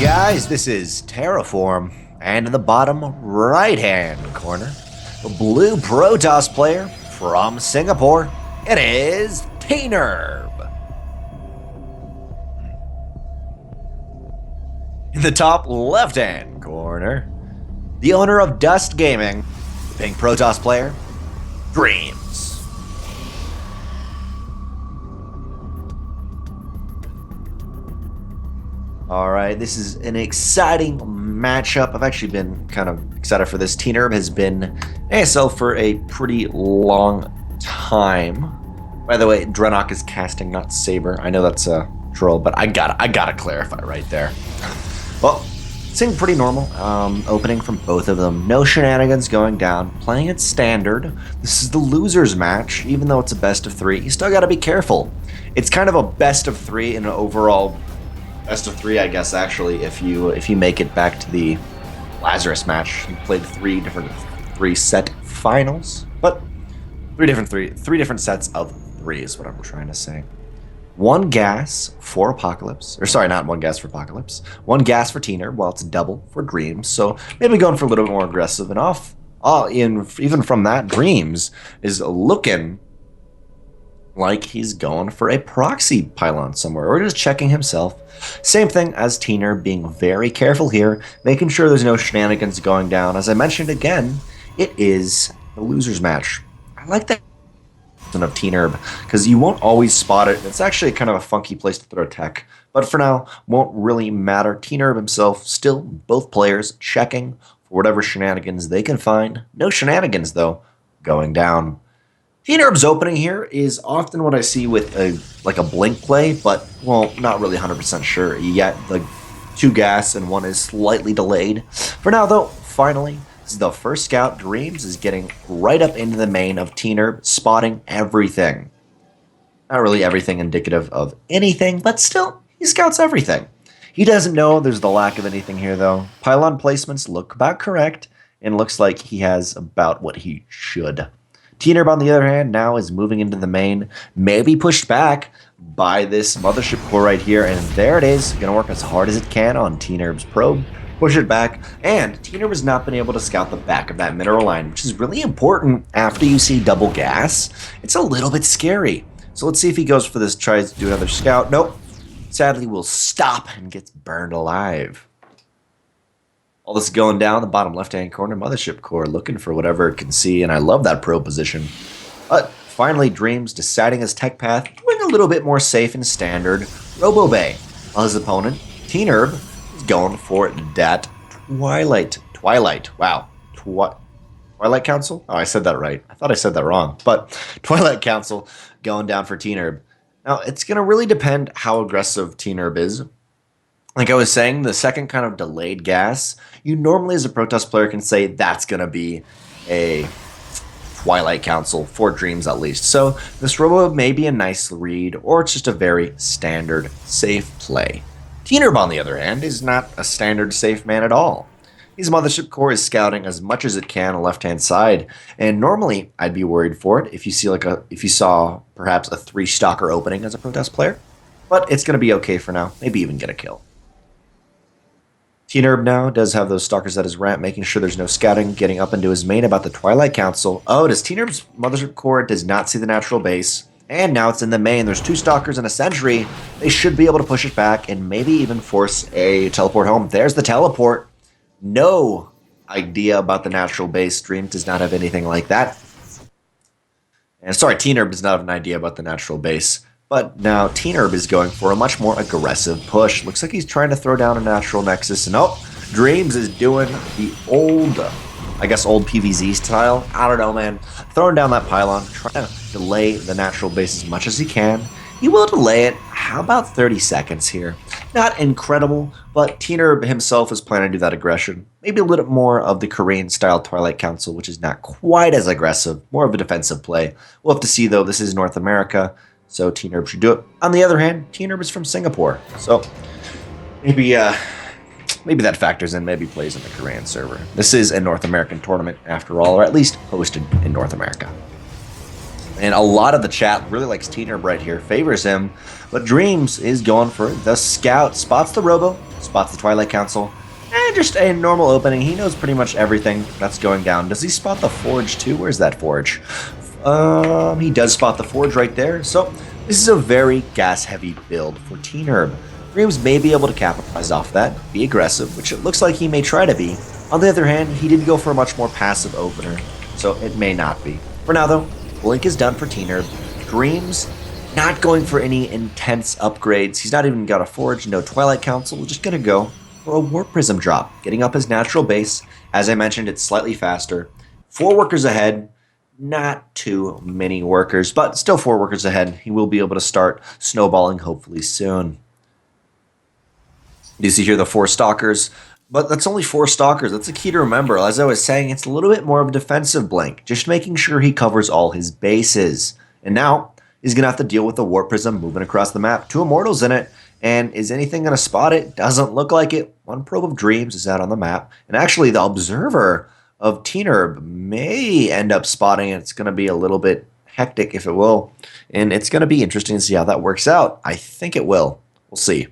Guys, this is Terraform, and in the bottom right-hand corner, the blue Protoss player from Singapore, it is tnerb. In the top left-hand corner, the owner of Dust Gaming, the pink Protoss player, DreamS. Alright, this is an exciting matchup. I've actually been kind of excited for this. tnerb has been ASL for a pretty long time. By the way, Drenok is casting, not Saber. I know that's a troll, but I gotta clarify right there. Well, seemed pretty normal. Opening from both of them. No shenanigans going down. Playing it standard. This is the losers match. Even though it's a best of three, you still gotta be careful. It's kind of a best of three in an overall best of three, I guess, actually, if you make it back to the Lazarus match. You played three set finals, but three different sets of three is what I'm trying to say. One gas for Apocalypse, or sorry, not one gas for Apocalypse. One gas for tnerb, while it's double for DreamS. So maybe going for a little bit more aggressive, and even from that, DreamS is looking like he's going for a proxy pylon somewhere, or just checking himself. Same thing as tnerb, being very careful here, making sure there's no shenanigans going down. As I mentioned again, it is the losers match. I like that of tnerb because you won't always spot it. It's actually kind of a funky place to throw tech, but for now, won't really matter. tnerb himself, still both players checking for whatever shenanigans they can find. No shenanigans though going down. tnerb's opening here is often what I see with a blink play, but, well, not really 100% sure. You get the two gas and one is slightly delayed. For now, though, finally, this is the first scout. DreamS is getting right up into the main of tnerb, spotting everything. Not really everything indicative of anything, but still, he scouts everything. He doesn't know there's the lack of anything here, though. Pylon placements look about correct, and looks like he has about what he should. tnerb, on the other hand, now is moving into the main, maybe pushed back by this mothership core right here, and there it is, gonna work as hard as it can on tnerb's probe, push it back, and tnerb has not been able to scout the back of that mineral line, which is really important after you see double gas. It's a little bit scary. So let's see if he goes for this, tries to do another scout. Nope. Sadly, will stop and gets burned alive. All this is going down the bottom left-hand corner, mothership core looking for whatever it can see, and I love that probe position. But finally, DreamS deciding his tech path, doing a little bit more safe and standard. Robo Bay, while his opponent, tnerb, is going for that Twilight. Wow. Twilight Council? Oh, I said that right. I thought I said that wrong. But Twilight Council going down for tnerb. Now, it's going to really depend how aggressive tnerb is. Like I was saying, the second kind of delayed gas, you normally as a Protoss player can say that's going to be a Twilight Council for DreamS at least. So this robo may be a nice read, or it's just a very standard safe play. tnerb, on the other hand, is not a standard safe man at all. His mothership core is scouting as much as it can on the left-hand side, and normally I'd be worried for it if you saw perhaps a 3-stalker opening as a Protoss player, but it's going to be okay for now, maybe even get a kill. tnerb now does have those stalkers at his ramp, making sure there's no scouting, getting up into his main about the Twilight Council. Oh, does tnerb's mothership core does not see the natural base, and now it's in the main. There's 2 stalkers and a sentry. They should be able to push it back and maybe even force a teleport home. There's the teleport. No idea about the natural base. DreamS does not have anything like that. And sorry, tnerb does not have an idea about the natural base. But now tnerb is going for a much more aggressive push. Looks like he's trying to throw down a natural nexus. And oh, DreamS is doing the old PVZ style. I don't know, man. Throwing down that pylon, trying to delay the natural base as much as he can. He will delay it. How about 30 seconds here? Not incredible, but tnerb himself is planning to do that aggression. Maybe a little bit more of the Korean-style Twilight Council, which is not quite as aggressive. More of a defensive play. We'll have to see, though. This is North America, so tnerb should do it. On the other hand, tnerb is from Singapore, so maybe that factors in, maybe plays in the Korean server. This is a North American tournament, after all, or at least hosted in North America. And a lot of the chat really likes tnerb right here, favors him. But DreamS is going for the scout, spots the robo, Spots the Twilight Council. And just a normal opening. He knows pretty much everything that's going down. Does he spot the Forge too? Where's that Forge? He does spot the Forge right there. So this is a very gas-heavy build for tnerb. DreamS may be able to capitalize off that, be aggressive, which it looks like he may try to be. On the other hand, he did go for a much more passive opener, so it may not be. For now though, Blink is done for tnerb. DreamS not going for any intense upgrades. He's not even got a Forge, no Twilight Council. We're just going to go for a Warp Prism drop, getting up his natural base. As I mentioned, it's slightly faster. 4 workers ahead, not too many workers, but still 4 workers ahead. He will be able to start snowballing hopefully soon. You see here the 4 Stalkers, but that's only 4 Stalkers. That's a key to remember. As I was saying, it's a little bit more of a defensive Blink, just making sure he covers all his bases. And now he's going to have to deal with the Warp Prism moving across the map. 2 Immortals in it. And is anything going to spot it? Doesn't look like it. 1 probe of DreamS is out on the map. And actually, the Observer of tnerb may end up spotting it. It's going to be a little bit hectic, if it will. And it's going to be interesting to see how that works out. I think it will. We'll see.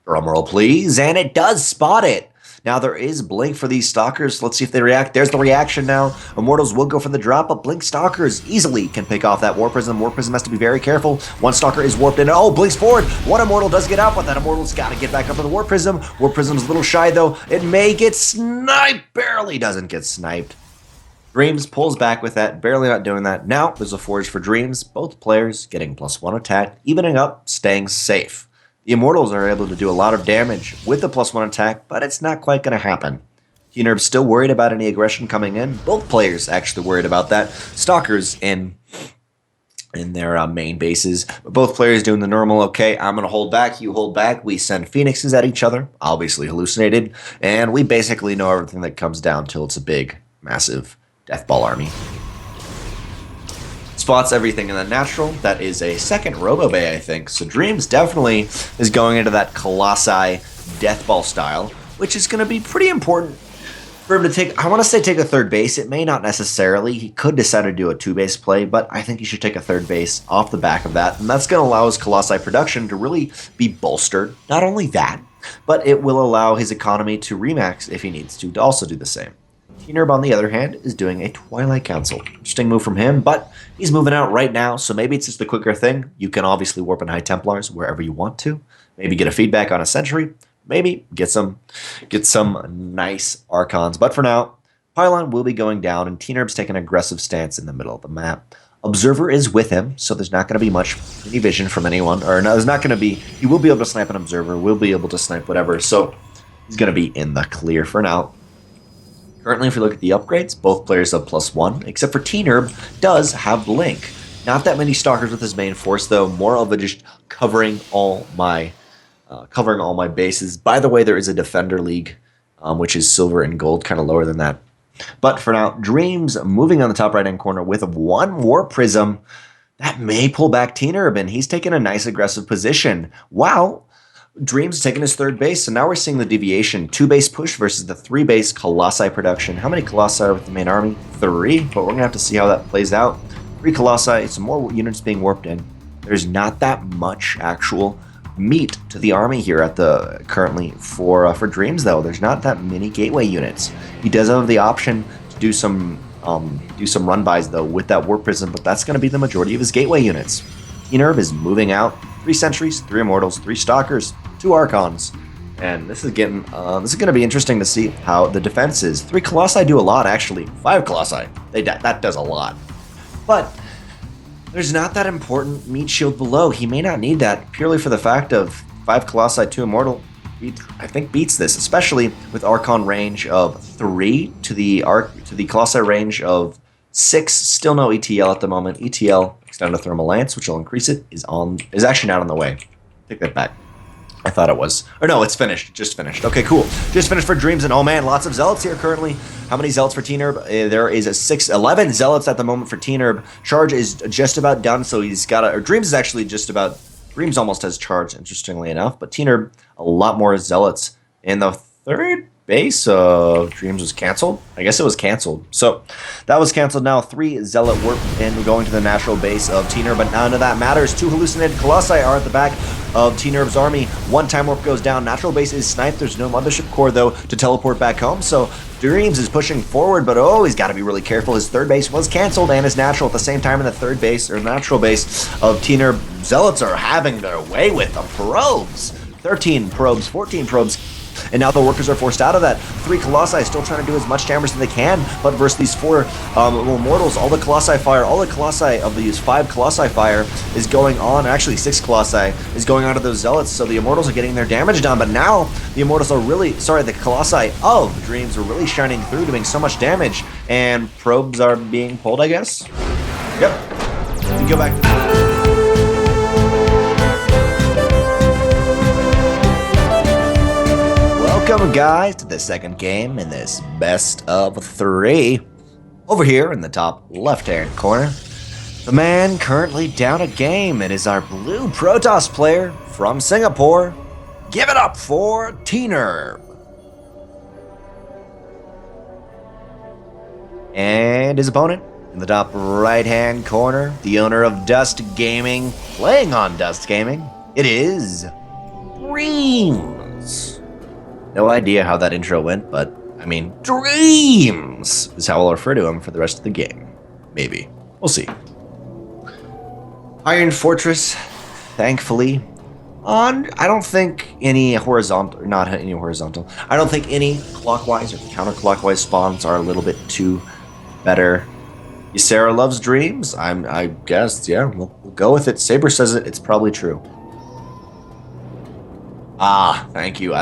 Drumroll, please. And it does spot it. Now, there is Blink for these Stalkers. Let's see if they react. There's the reaction now. Immortals will go for the drop, but Blink Stalkers easily can pick off that Warp Prism. Warp Prism has to be very careful. 1 Stalker is warped in. Oh, Blink's forward. 1 Immortal does get out, but that Immortal's got to get back up to the Warp Prism. Warp Prism's a little shy, though. It may get sniped. Barely doesn't get sniped. DreamS pulls back with that. Barely not doing that. Now, there's a Forge for DreamS. Both players getting +1 attack, evening up, staying safe. The Immortals are able to do a lot of damage with the +1 attack, but it's not quite going to happen. tnerb's still worried about any aggression coming in. Both players actually worried about that. Stalkers in their main bases. But both players doing the normal, okay, I'm going to hold back, you hold back. We send Phoenixes at each other, obviously hallucinated, and we basically know everything that comes down till it's a big, massive Deathball army. Spots everything in the natural. That is a second Robo Bay, I think. So DreamS definitely is going into that Colossi Deathball style, which is going to be pretty important for him to take. I want to say take a third base. It may not necessarily. He could decide to do a 2-base play, but I think he should take a third base off the back of that. And that's going to allow his Colossi production to really be bolstered. Not only that, but it will allow his economy to remax if he needs to also do the same. tnerb, on the other hand, is doing a Twilight Council. Interesting move from him, but he's moving out right now, so maybe it's just a quicker thing. You can obviously warp in High Templars wherever you want to. Maybe get a feedback on a Sentry. Maybe get some nice Archons. But for now, Pylon will be going down, and tnerb's taking an aggressive stance in the middle of the map. Observer is with him, so there's not going to be much vision from anyone. Or no, there's not going to be. He will be able to snipe an Observer. Will be able to snipe whatever. So he's going to be in the clear for now. Currently, if we look at the upgrades, both players have +1, except for tnerb does have Blink. Not that many Stalkers with his main force, though. More of a just covering all my bases. By the way, there is a Defender League, which is silver and gold, kind of lower than that. But for now, DreamS moving on the top right-hand corner with 1 Warp Prism. That may pull back tnerb, and he's taking a nice aggressive position. Wow. DreamS taking his third base, so now we're seeing the deviation. 2-base push versus the 3-base Colossi production. How many Colossi are with the main army? 3, but we're going to have to see how that plays out. 3 Colossi, some more units being warped in. There's not that much actual meat to the army here at the currently for DreamS, though. There's not that many gateway units. He does have the option to do some run-bys, though, with that Warp Prism, but that's going to be the majority of his gateway units. tnerb is moving out. 3 Sentries, 3 Immortals, 3 Stalkers, 2 Archons. And this is going to be interesting to see how the defense is. 3 Colossi do a lot, actually. 5 Colossi. That does a lot. But there's not that important meat shield below. He may not need that purely for the fact of 5 Colossi, 2 Immortal. I think beats this, especially with Archon range of 3 to the Colossi range of 6. Still no ETL at the moment. ETL, Extended Thermal Lance, which will increase it, is actually not on the way. Take that back. I thought it was. Or no, it's finished. Just finished. Okay, cool. Just finished for DreamS, and oh man, lots of Zealots here currently. How many Zealots for tnerb? There is 11 Zealots at the moment for tnerb. Charge is just about done, so he's got or DreamS is actually just about, DreamS almost has charge, interestingly enough, but tnerb, a lot more Zealots. In the third base of Dreams was canceled. I guess it was canceled. So that was canceled now. 3 Zealot Warp in going to the natural base of tnerb, but none of that matters. 2 hallucinated Colossi are at the back of tnerb's army. 1 Time Warp goes down. Natural base is sniped. There's no Mothership Core, though, to teleport back home. So DreamS is pushing forward, but oh, he's got to be really careful. His 3rd base was canceled and his natural at the same time in the 3rd base, or natural base of tnerb. Zealots are having their way with the probes. 13 probes, 14 probes. And now the workers are forced out of that. 3 Colossi still trying to do as much damage as they can, but versus these 4 Immortals, all the Colossi fire, all the Colossi of these 5 Colossi fire is going on, actually 6 Colossi is going on to those Zealots, so the Immortals are getting their damage done, but now the Immortals are really, the Colossi of DreamS are really shining through, doing so much damage, and probes are being pulled, I guess? Yep. We go back. Welcome, guys, to the second game in this best of 3. Over here in the top left-hand corner, the man currently down a game. It is our blue Protoss player from Singapore. Give it up for tnerb. And his opponent in the top right-hand corner, the owner of Dust Gaming, playing on Dust Gaming, it is DreamS. No idea how that intro went, but, I mean, DreamS is how I'll refer to him for the rest of the game. Maybe. We'll see. Iron Fortress, thankfully, on, I don't think any horizontal, I don't think any clockwise or counterclockwise spawns are a little bit too better. Ysera loves DreamS? I guess, yeah, we'll go with it. Saber says it's probably true. Ah, thank you.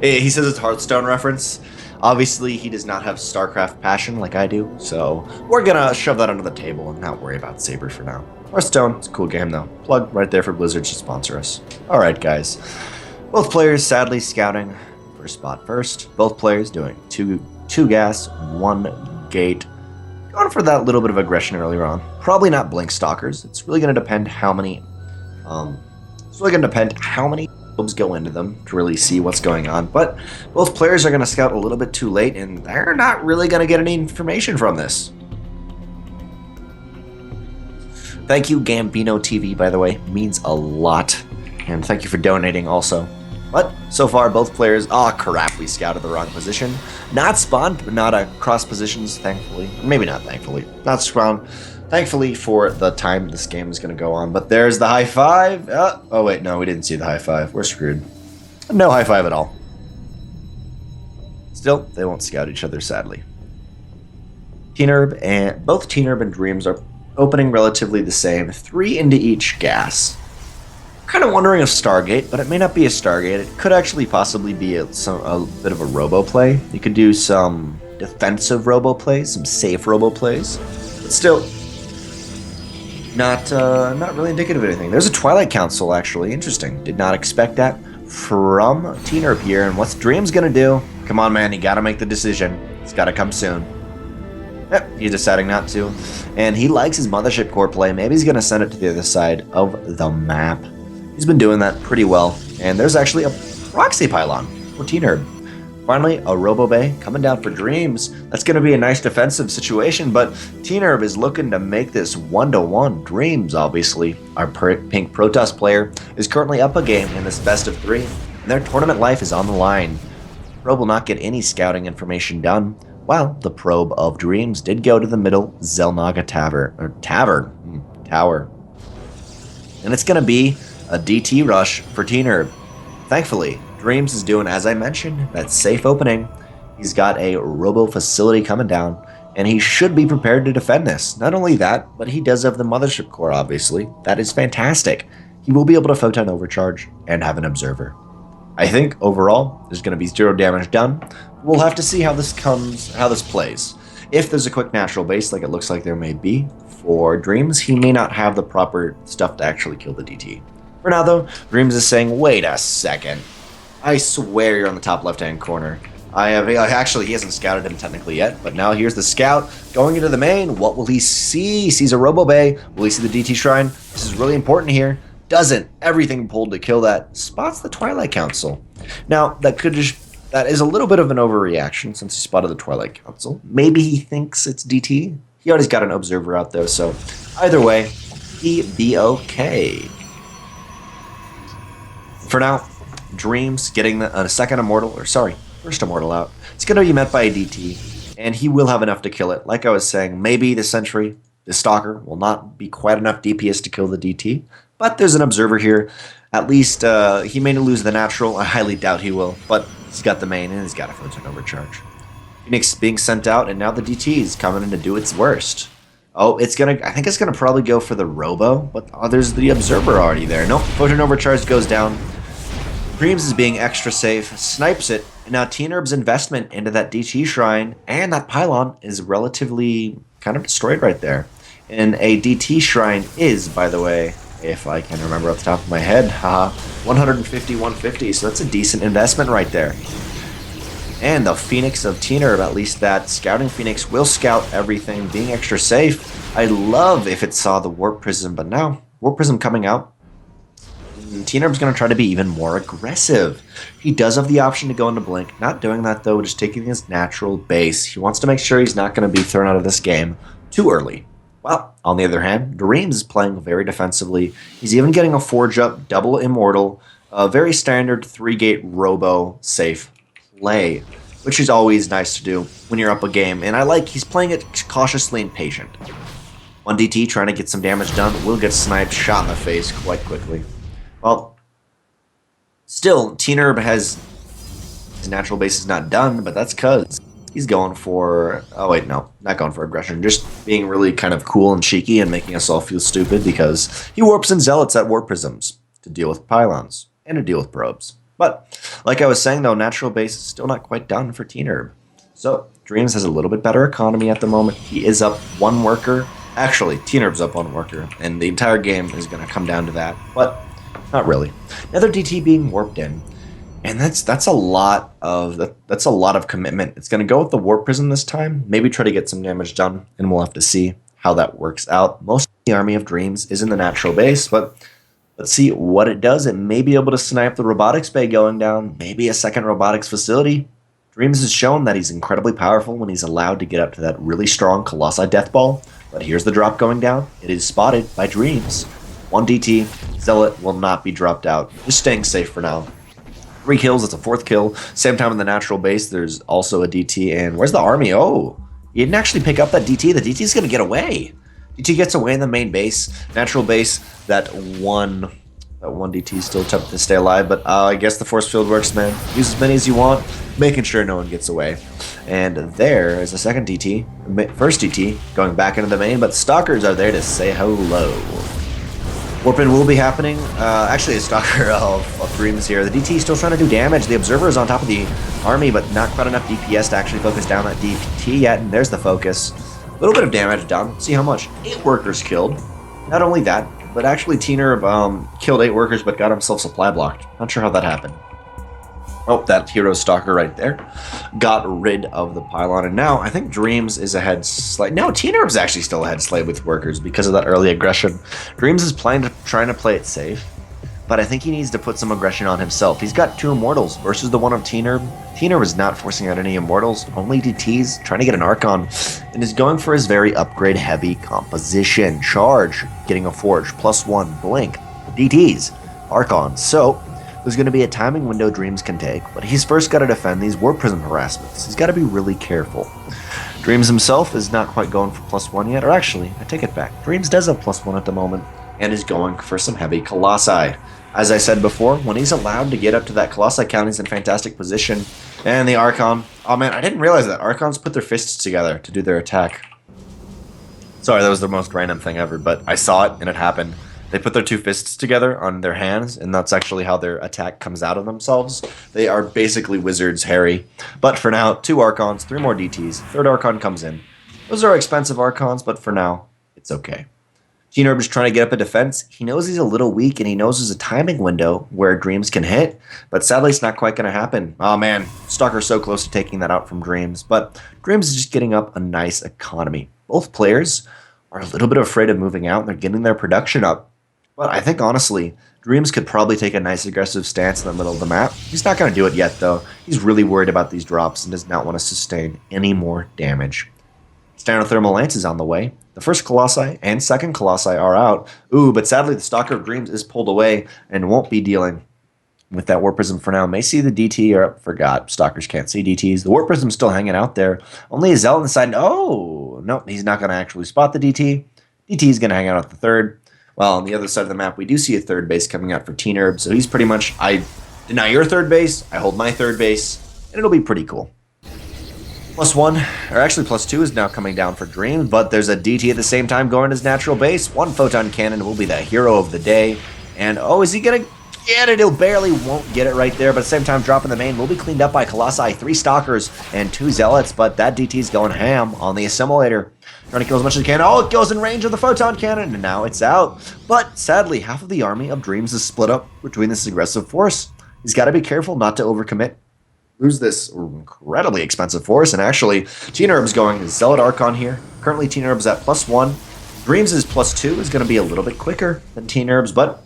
He says it's Hearthstone reference. Obviously, he does not have StarCraft passion like I do, so we're gonna shove that under the table and not worry about Saber for now. Hearthstone, it's a cool game though. Plug right there for Blizzard to sponsor us. Alright, guys. Both players sadly scouting for spot first. Both players doing two gas, 1 gate. Going for that little bit of aggression earlier on. Probably not Blink Stalkers. It's really gonna depend how many probes go into them to really see what's going on, but both players are going to scout a little bit too late, and they're not really going to get any information from this. Thank you, Gambino TV, by the way. Means a lot, and thank you for donating also. But so far, both players, crap, we scouted the wrong position. Not spawned, but not cross positions, thankfully. Maybe not thankfully. Not spawned. Thankfully for the time this game is going to go on. But there's the high five. Oh, wait, no, we didn't see the high five. We're screwed. No high five at all. Still, they won't scout each other, sadly. Both tnerb and DreamS are opening relatively the same. 3 into each gas. Kind of wondering if Stargate, but it may not be a Stargate. It could actually possibly be a bit of a robo play. You could do some defensive robo plays, some safe robo plays. But still, not really indicative of anything. There's a Twilight Council, actually. Interesting. Did not expect that from tnerb here. And what's DreamS gonna do? Come on, man. You gotta make the decision. It's gotta come soon. Yep, he's deciding not to. And he likes his Mothership Core play. Maybe he's gonna send it to the other side of the map. He's been doing that pretty well. And there's actually a Proxy Pylon for tnerb. Finally, a Robo Bay coming down for DreamS. That's going to be a nice defensive situation, but tnerb is looking to make this 1-to-1. DreamS, obviously, our pink Protoss player, is currently up a game in this best of 3, and their tournament life is on the line. Probe will not get any scouting information done, while the probe of DreamS did go to the middle Zelnaga Tower. And it's going to be a DT rush for tnerb. Thankfully, DreamS is doing, as I mentioned, that safe opening. He's got a robo facility coming down, and he should be prepared to defend this. Not only that, but he does have the Mothership Core, obviously. That is fantastic. He will be able to photon overcharge and have an observer. I think, overall, there's going to be 0 damage done. We'll have to see how this plays. If there's a quick natural base, like it looks like there may be, for DreamS, he may not have the proper stuff to actually kill the DT. For now, though, DreamS is saying, wait a second. I swear you're on the top left-hand corner. Actually, he hasn't scouted him technically yet, but now here's the scout going into the main. What will he see? He sees a Robo Bay. Will he see the DT Shrine? This is really important here. Doesn't. Everything pulled to kill that. Spots the Twilight Council. Now, that could just That is a little bit of an overreaction since he spotted the Twilight Council. Maybe he thinks it's DT. He already's got an observer out though, so either way, he be okay. For now, DreamS getting a second immortal, or sorry, first immortal out. It's going to be met by a DT, and he will have enough to kill it. Like I was saying, maybe the Sentry, the Stalker, will not be quite enough DPS to kill the DT, but there's an observer here. At least he may lose the natural. I highly doubt he will, but he's got the main, and he's got a photon overcharge. Phoenix being sent out, and now the DT is coming in to do its worst. Oh, I think it's gonna probably go for the Robo, but there's the Observer already there. Nope, photon overcharge goes down. DreamS is being extra safe, snipes it, and now tnerb's investment into that DT shrine and that pylon is relatively kind of destroyed right there. And a DT shrine is, by the way, if I can remember off the top of my head, 150, 150, so that's a decent investment right there. And the Phoenix of tnerb, at least that Scouting Phoenix, will scout everything, being extra safe. I love if it saw the Warp Prism, but now, Warp Prism coming out, tnerb's going to try to be even more aggressive. He does have the option to go into Blink, not doing that though, just taking his natural base. He wants to make sure he's not going to be thrown out of this game too early. Well, on the other hand, DreamS is playing very defensively. He's even getting a Forge Up, double Immortal, a very standard 3-gate Robo safe play, which is always nice to do when you're up a game, and I like he's playing it cautiously and patient. One DT trying to get some damage done will get sniped, shot in the face quite quickly. Well, still, tnerb has his natural base is not done, but that's because he's going for, oh wait, no, not going for aggression, just being really kind of cool and cheeky and making us all feel stupid because he warps and zealots at Warp Prisms to deal with pylons and to deal with probes. But, like I was saying though, natural base is still not quite done for tnerb. So, DreamS has a little bit better economy at the moment. He is up one worker. Actually, tnerb's up one worker, and the entire game is going to come down to that. But, not really. Another DT being warped in. And that's a lot of commitment. It's going to go with the Warp Prism this time. Maybe try to get some damage done, and we'll have to see how that works out. Most of the army of DreamS is in the natural base, but let's see what it does. It may be able to snipe the robotics bay going down, maybe a second robotics facility. DreamS has shown that he's incredibly powerful when he's allowed to get up to that really strong Colossi Death Ball. But here's the drop going down. It is spotted by DreamS. One DT, Zealot will not be dropped out. Just staying safe for now. 3 kills, it's a 4th kill. Same time in the natural base, there's also a DT. And where's the army? Oh, he didn't actually pick up that DT. The DT's going to get away. DT gets away in the main base. Natural base, that one DT still attempting to stay alive. But I guess the force field works, man. Use as many as you want, making sure no one gets away. And there is a second DT. First DT going back into the main, but Stalkers are there to say hello. Warping will be happening. Actually, a Stalker of DreamS here. The DT is still trying to do damage. The Observer is on top of the army, but not quite enough DPS to actually focus down that DT yet. And there's the focus. A little bit of damage done. See how much? 8 workers killed. Not only that, but actually tnerb killed 8 workers, but got himself supply blocked. Not sure how that happened. Oh, that hero Stalker right there got rid of the pylon, and now I think DreamS is ahead slightly. No, tnerb's actually still ahead slightly with workers because of that early aggression. DreamS is trying to play it safe, but I think he needs to put some aggression on himself. He's got 2 immortals versus the one of tnerb. tnerb is not forcing out any immortals, only DTs, trying to get an Archon, and is going for his very upgrade-heavy composition. Charge, getting a Forge, +1, Blink, DTs, Archon. So there's going to be a timing window DreamS can take, but he's first got to defend these Warp Prism harassments. He's got to be really careful. DreamS himself is not quite going for +1 yet, or actually, I take it back. DreamS does have +1 at the moment, and is going for some heavy Colossi. As I said before, when he's allowed to get up to that Colossi count, he's in fantastic position. And the Archon, oh man, I didn't realize that. Archons put their fists together to do their attack. Sorry, that was the most random thing ever, but I saw it and it happened. They put their 2 fists together on their hands, and that's actually how their attack comes out of themselves. They are basically wizards, Harry. But for now, 2 Archons, 3 more DTs, 3rd Archon comes in. Those are expensive Archons, but for now, it's okay. tnerb is trying to get up a defense. He knows he's a little weak, and he knows there's a timing window where DreamS can hit, but sadly it's not quite going to happen. Oh man, Stalker's so close to taking that out from DreamS, but DreamS is just getting up a nice economy. Both players are a little bit afraid of moving out, and they're getting their production up. But I think, honestly, DreamS could probably take a nice aggressive stance in the middle of the map. He's not going to do it yet, though. He's really worried about these drops and does not want to sustain any more damage. Thermal Lance is on the way. The first Colossi and second Colossi are out. Ooh, but sadly the Stalker of Dreams is pulled away and won't be dealing with that Warp Prism for now. May see the DT, or forgot, Stalkers can't see DTs. The Warp Prism's still hanging out there. Only a Zealot inside. Oh, no, he's not going to actually spot the DT. DT's going to hang out at the third. Well, on the other side of the map, we do see a third base coming out for tnerb, so he's pretty much, I deny your third base, I hold my third base, and it'll be pretty cool. +1, or actually +2 is now coming down for DreamS, but there's a DT at the same time going to his natural base. One Photon Cannon will be the hero of the day. And, oh, is he going to get it? He'll barely won't get it right there, but at the same time, dropping the main will be cleaned up by Colossi, 3 Stalkers, and 2 Zealots, but that DT's going ham on the Assimilator. Trying to kill as much as he can. Oh, it goes in range of the Photon Cannon, and now it's out. But, sadly, half of the army of DreamS is split up between this aggressive force. He's got to be careful not to overcommit. Lose this incredibly expensive force, and actually, tnerb's going Zealot Archon here. Currently, tnerb's at +1. DreamS' +2 is going to be a little bit quicker than tnerb's, but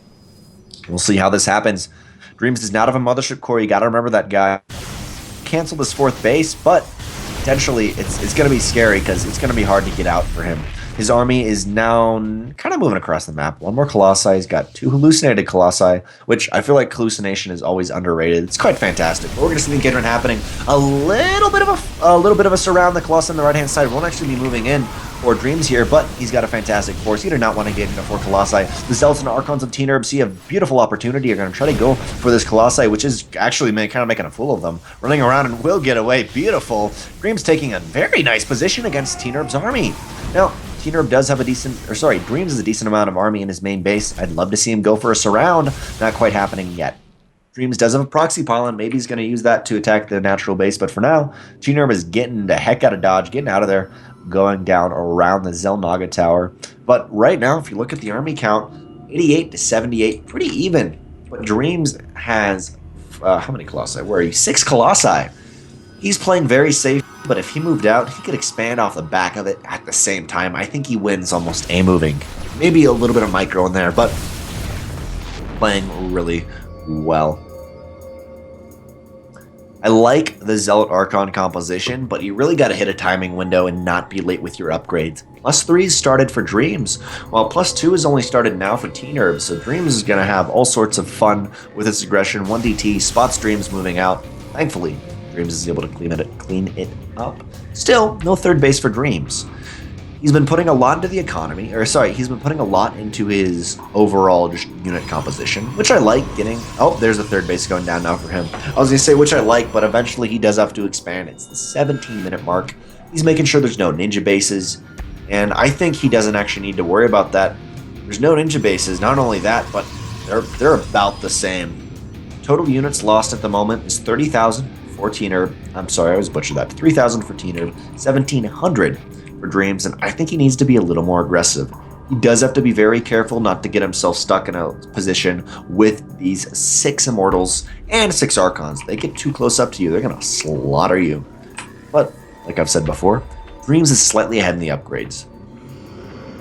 we'll see how this happens. DreamS does not have a Mothership Core. You got to remember that guy. Cancel this 4th base, but potentially it's going to be scary because it's going to be hard to get out for him. His army is now kind of moving across the map. One more Colossi. He's got 2 hallucinated Colossi, which I feel like hallucination is always underrated. It's quite fantastic. But we're going to see the engagement happening. A little bit of a surround. The Colossi on the right-hand side won't actually be moving in for DreamS here, but he's got a fantastic force. He did not want to engage into 4 Colossi. The Zealots and Archons of tnerb see a beautiful opportunity. You're going to try to go for this Colossi, which is actually kind of making a fool of them. Running around and will get away. Beautiful. DreamS taking a very nice position against tnerb's army. Now, tnerb does have a decent, DreamS has a decent amount of army in his main base. I'd love to see him go for a surround. Not quite happening yet. DreamS does have a proxy pylon. Maybe he's going to use that to attack the natural base, but for now, tnerb is getting the heck out of dodge, getting out of there, going down around the Xel'Naga Tower. But right now, if you look at the army count, 88 to 78, pretty even. But DreamS has, how many Colossi? Where are you? 6 Colossi. He's playing very safe, but if he moved out, he could expand off the back of it at the same time. I think he wins almost a moving. Maybe a little bit of micro in there, but playing really well. I like the Zealot Archon composition, but you really got to hit a timing window and not be late with your upgrades. +3 started for DreamS, while +2 is only started now for tnerb, so DreamS is going to have all sorts of fun with its aggression. 1 DT spots DreamS moving out. Thankfully, DreamS is able to clean it up. Still, no third base for DreamS. He's been putting a lot into the economy, he's been putting a lot into his overall just unit composition, which I like getting. Oh, there's a third base going down now for him. I was going to say which I like, but eventually he does have to expand. It's the 17-minute mark. He's making sure there's no ninja bases, and I think he doesn't actually need to worry about that. There's no ninja bases. Not only that, but they're about the same. Total units lost at the moment is 30,000 for tnerb. I'm sorry, I always butchered that. 3,000 for tnerb, 1,700 for DreamS, and I think he needs to be a little more aggressive. He does have to be very careful not to get himself stuck in a position with these 6 Immortals and 6 Archons. They get too close up to you, they're going to slaughter you. But, like I've said before, DreamS is slightly ahead in the upgrades.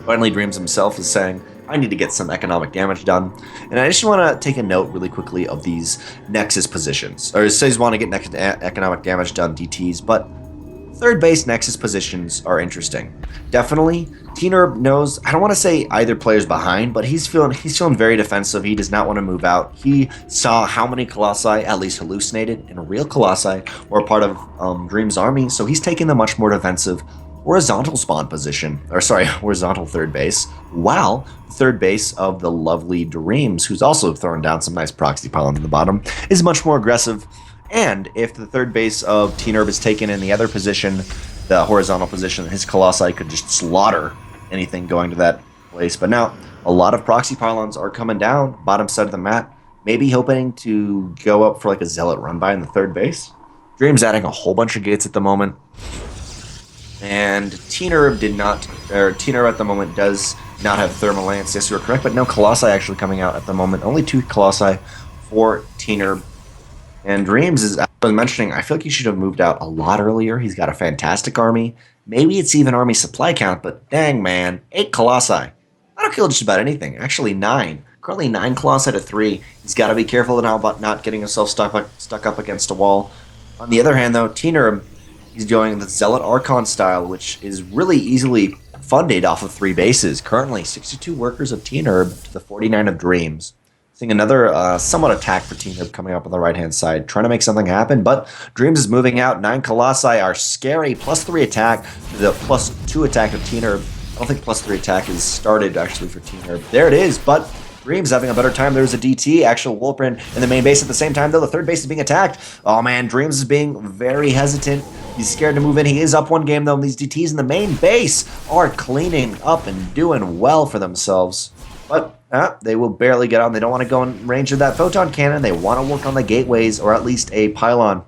Finally, DreamS himself is saying, I need to get some economic damage done. And I just want to take a note really quickly of these Nexus positions. Or it says want to get economic damage done, DTs, but third base Nexus positions are interesting. Definitely, tnerb knows, I don't want to say either player's behind, but he's feeling very defensive. He does not want to move out. He saw how many Colossi, at least hallucinated, and real Colossi were part of DreamS' army, so he's taking the much more defensive horizontal spawn position, horizontal third base, while third base of the lovely DreamS, who's also throwing down some nice proxy pylons in the bottom, is much more aggressive. And if the third base of tnerb is taken in the other position, the horizontal position, his Colossi could just slaughter anything going to that place. But now, a lot of proxy pylons are coming down, bottom side of the map, maybe hoping to go up for like a Zealot run by in the third base. DreamS adding a whole bunch of gates at the moment. And tnerb at the moment does not have Thermal Lance. Yes, you are correct, but no Colossi actually coming out at the moment. Only 2 Colossi for tnerb. And DreamS is, as I was mentioning, I feel like he should have moved out a lot earlier. He's got a fantastic army. Maybe it's even army supply count, but dang, man, 8 Colossi. That'll kill just about anything. Actually, 9. Currently 9 Colossi to 3. He's got to be careful now about not getting himself stuck up against a wall. On the other hand, though, tnerb, he's going the Zealot Archon style, which is really easily funded off of 3 bases. Currently, 62 workers of tnerb to the 49 of DreamS. Seeing another somewhat attack for tnerb coming up on the right-hand side, trying to make something happen, but DreamS is moving out. 9 Colossi are scary. +3 attack to the +2 attack of tnerb. I don't think +3 attack is started, actually, for tnerb. There it is, but DreamS having a better time. There's a DT, actual Wolfbrand in the main base at the same time, though. The third base is being attacked. Oh, man, DreamS is being very hesitant. He's scared to move in. He is up 1 game, though. These DTs in the main base are cleaning up and doing well for themselves. But they will barely get on. They don't want to go in range of that photon cannon. They want to work on the gateways or at least a pylon.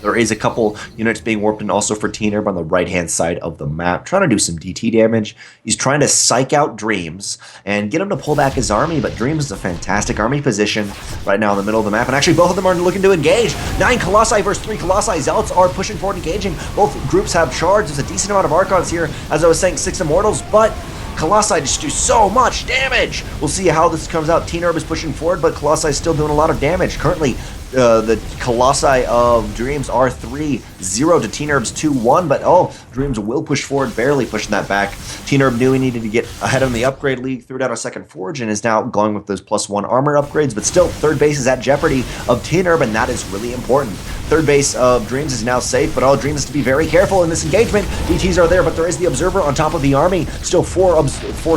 There is a couple units being warped in also for tnerb on the right-hand side of the map, trying to do some DT damage. He's trying to psych out DreamS and get him to pull back his army, but DreamS is a fantastic army position right now in the middle of the map, and actually both of them are looking to engage. 9 Colossi versus 3 Colossi. Zealots are pushing forward, engaging. Both groups have charge. There's a decent amount of Archons here, as I was saying, 6 Immortals, but Colossi just do so much damage. We'll see how this comes out. tnerb is pushing forward, but Colossi is still doing a lot of damage. Currently, the Colossi of DreamS are 3-0 to tnerb's 2-1, but DreamS will push forward, barely pushing that back. tnerb knew he needed to get ahead of the upgrade league, threw down a second forge, and is now going with those +1 armor upgrades, but still, third base is at jeopardy of tnerb, and that is really important. Third base of DreamS is now safe, but all DreamS has to be very careful in this engagement. DTs are there, but there is the Observer on top of the army. Still 4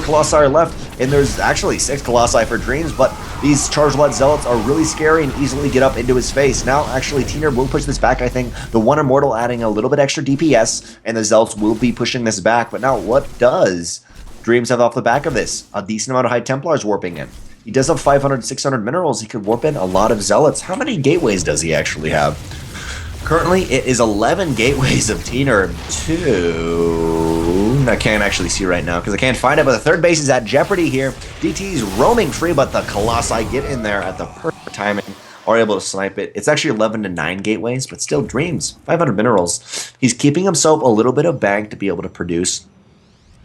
Colossi are left, and there's actually 6 Colossi for DreamS, but these Charge-Led Zealots are really scary and easily get up into his face. Now, actually, tnerb will push this back, I think. The 1 Immortal adding a little bit extra DPS, and the Zealots will be pushing this back. But now, what does DreamS have off the back of this? A decent amount of High Templars warping in. He does have 500, 600 minerals. He could warp in a lot of Zealots. How many gateways does he actually have? Currently, it is 11 gateways of tnerb to... I can't actually see right now because I can't find it, but the third base is at jeopardy here. DT's roaming free, but the Colossi get in there at the perfect timing, are able to snipe it. It's actually 11 to 9 gateways, but still DreamS, 500 minerals. He's keeping himself a little bit of bank to be able to produce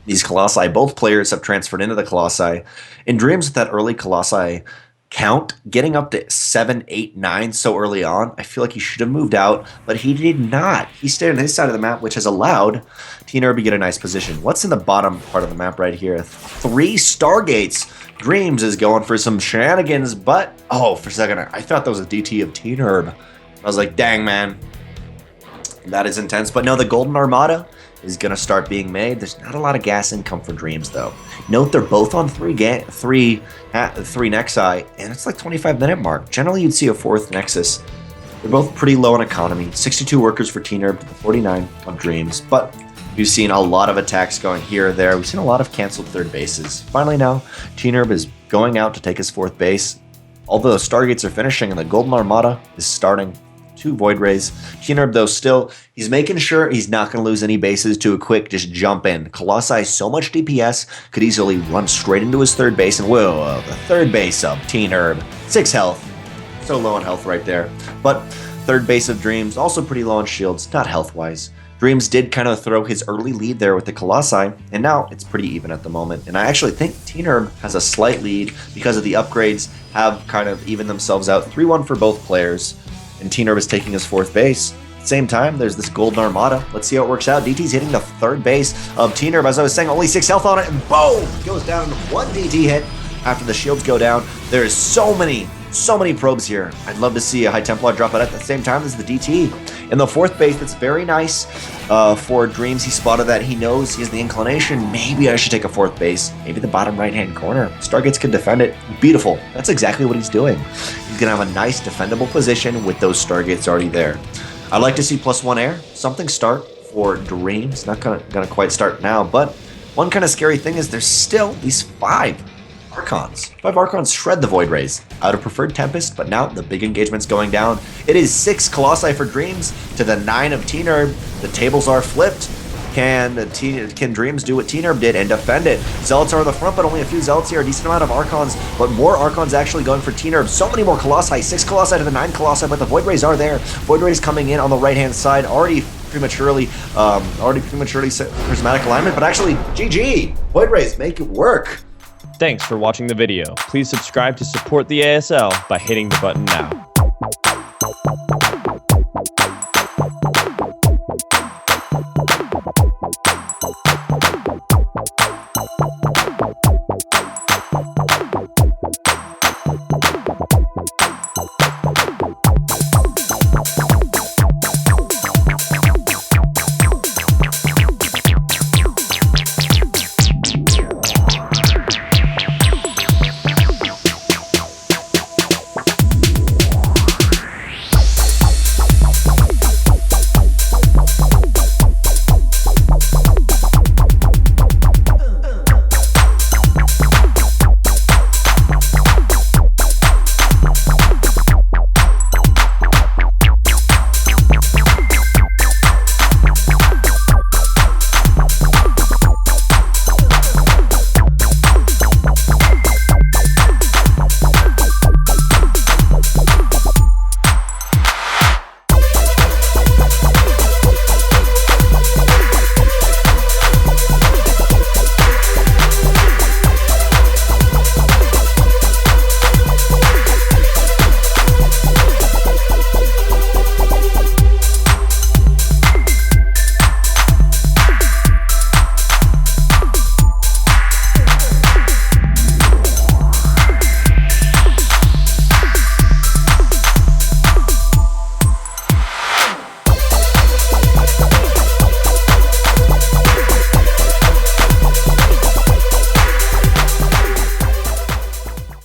these Colossi. Both players have transferred into the Colossi. In DreamS, with that early Colossi count, getting up to 7, 8, 9 so early on, I feel like he should have moved out, but he did not. He stayed on his side of the map, which has allowed tnerb to get a nice position. What's in the bottom part of the map right here? 3 Stargates. DreamS is going for some shenanigans, but for a second I thought that was a DT of tnerb. I was like, dang, man, that is intense. But no, the Golden Armada is going to start being made. There's not a lot of gas income for DreamS, though. Note they're both on 3 Nexi, and it's like 25-minute mark. Generally, you'd see a 4th Nexus. They're both pretty low in economy. 62 workers for tnerb to the 49 of DreamS, but we've seen a lot of attacks going here or there. We've seen a lot of canceled third bases. Finally now, tnerb is going out to take his 4th base. Although the Stargates are finishing and the Golden Armada is starting. 2 Void Rays. tnerb, though, still, he's making sure he's not going to lose any bases to a quick just jump in. Colossi, so much DPS, could easily run straight into his third base, and whoa, the third base of tnerb. 6 health. So low on health right there. But third base of DreamS, also pretty low on shields, not health-wise. DreamS did kind of throw his early lead there with the Colossi, and now it's pretty even at the moment. And I actually think tnerb has a slight lead because of the upgrades have kind of evened themselves out. 3-1 for both players. And tnerb is taking his 4th base. At the same time, there's this Golden Armada. Let's see how it works out. DT's hitting the third base of tnerb. As I was saying, only 6 health on it, and boom! Goes down 1 DT hit after the shields go down. There's so many probes here. I'd love to see a High Templar drop, but at the same time, there's the DT. In the 4th base, that's very nice for DreamS. He spotted that. He knows he has the inclination. Maybe I should take a 4th base. Maybe the bottom right-hand corner. Stargates could defend it. Beautiful. That's exactly what he's doing. He's going to have a nice defendable position with those Stargates already there. I'd like to see +1 air. Something start for DreamS. Not gonna quite start now, but one kind of scary thing is there's still these 5 Archons. 5 Archons shred the Void Rays. I would have preferred Tempest, but now the big engagement's going down. It is 6 Colossi for DreamS to the 9 of tnerb. The tables are flipped. Can DreamS do what tnerb did and defend it? Zealots are in the front, but only a few Zealots here. A decent amount of Archons, but more Archons actually going for tnerb. So many more Colossi. 6 Colossi to the 9 Colossi, but the Void Rays are there. Void Rays coming in on the right-hand side, already prematurely prismatic alignment, but actually, GG! Void Rays make it work. Thanks for watching the video. Please subscribe to support the ASL by hitting the button now.